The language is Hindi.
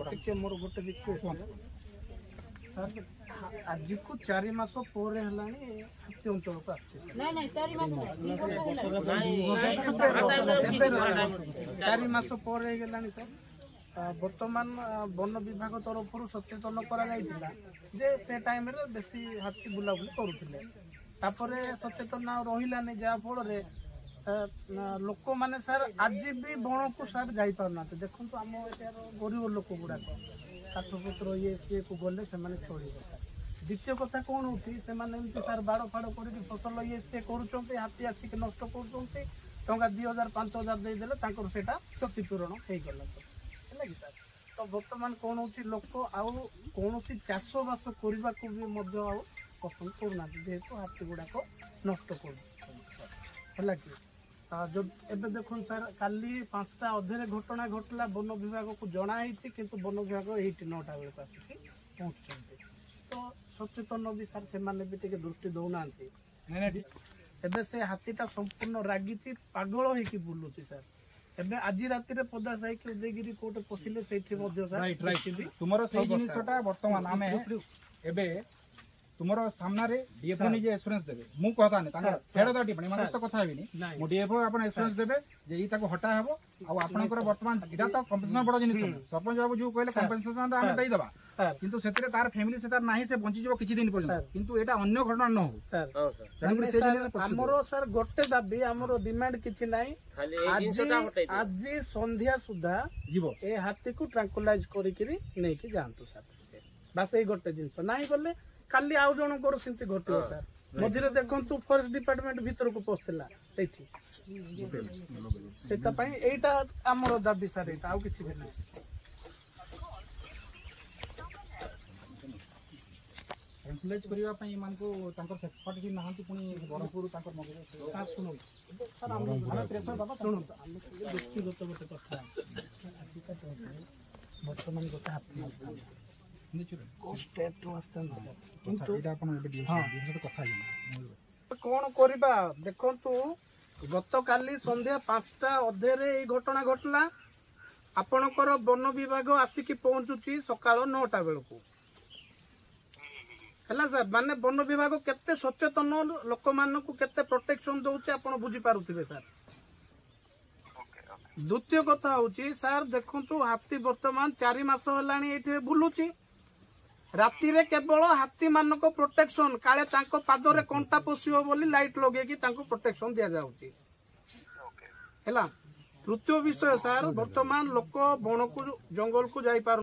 टिके मोर गोटे रिक्वेस्ट सर आज को 4 मास पोरे हलानी हाथी अंचल को आछे सर नहीं नहीं 4 मास नहीं 4 मास पोरे गेलानी सर बर्तमान वन विभाग तरफ सचेतन करा जायतिला जे से टाइम रे बेसी हाथी बुलाबुली करूथिले तापरे सचेतन रहिलानी जा फल रे लोक माने सर आज भी बण को सर जाई पारना देखो आम यार गरीब लोक गुड़ाक काठपत्र ये सी को गले से चलिए सर द्वितीय कथा कौन होती से सर बाड़ फाड़ कर फसल ये सी कर हाथी आसिक नष्ट कर टंका 2000 5000 देदेले से क्षतिपूरण हो गला है कि सर तो बर्तमान कौन हो लोक आउ कौन चाष बास करने को भी पसंद करना जेहेतु हाथी गुड़ाक नष्ट कर कि जो एबे देखो सर काली 5टा अधे घटना घटला वन विभाग को जनाई किंतु वन विभाग 8-9टा बेल आसिक पहुँचते तो सचेतन भी सर से भी टे दृष्टि दौना एबे से हाथीटा संपूर्ण रागी पागल होकी बुलूची सर एबे आज राति रे पदा साइकिल उदयगिरी कोर्ट पसिले सेठी मध्ये सर राइट तुमरो से जिनिसटा वर्तमान आमे एबे तुमरो सामना रे डीएफओ ने जे एश्योरेंस देबे मु कहता ने तांगा फेडा द टिप्पणी माने तो कथा हेबिनी मु डीएफओ आपण एश्योरेंस देबे जे ई ताको हटा हेबो आ आपनकर वर्तमान इटा तो कंपनसेशन बड़ जिनिस सरपंच बाबू जो कहले कंपनसेशन आमे दई दबा किंतु सेतरे तार फैमिली से तार नाही से बंची जबो किछि दिन पर्यंत किंतु एटा अन्य घटना न हो सर से जिनिस हमरो सर गोटे दाबी हमरो डिमांड किछि नाही आज संध्या सुधा जीवो ए हाथी को ट्रैंकुलाइज करी करी नै कि जानतु सर बस ए गोटे जिनिस नाही बोले काली आउ जन को सिंती घटो सर मझे देखु फॉरेस्ट डिपार्टमेंट भीतर को पसला एटा आमर दाबी सर एटा आउ किछि भी नहीं एम्प्लॉयज करिवा पई मान को तांकर एक्सपर्ट की नाहंती पुनी बरहपुर तांकर मगे सर सुनो सर हम प्रेशर बाबा सुनो हम व्यक्तिगत गोटे कथा वर्तमान गोटे हाथी कौन करवा देखु गत काली संध्या 5टा अधे घटना घटला आपणकर वन विभाग आसिक पहुंचुची सकाळ 9टा बेलू है सर माने वन विभाग केते सचेतन लोक मानक केते प्रोटेक्शन दउचे आपण बुझी पारुथिबे सर द्वितीय कथा होची सर देखंतु हाथी वर्तमान 4 मास हलानी एठे बुलुची राति रे केवल हाथी मानक प्रोटेक्शन काले तांको पादरे कंटा पशियो बोली लाइट लगे कि तांको प्रोटेक्शन दिया जाउची हैला तृतीय विषय सर वर्तमान लोक बण को जंगल को जाई पार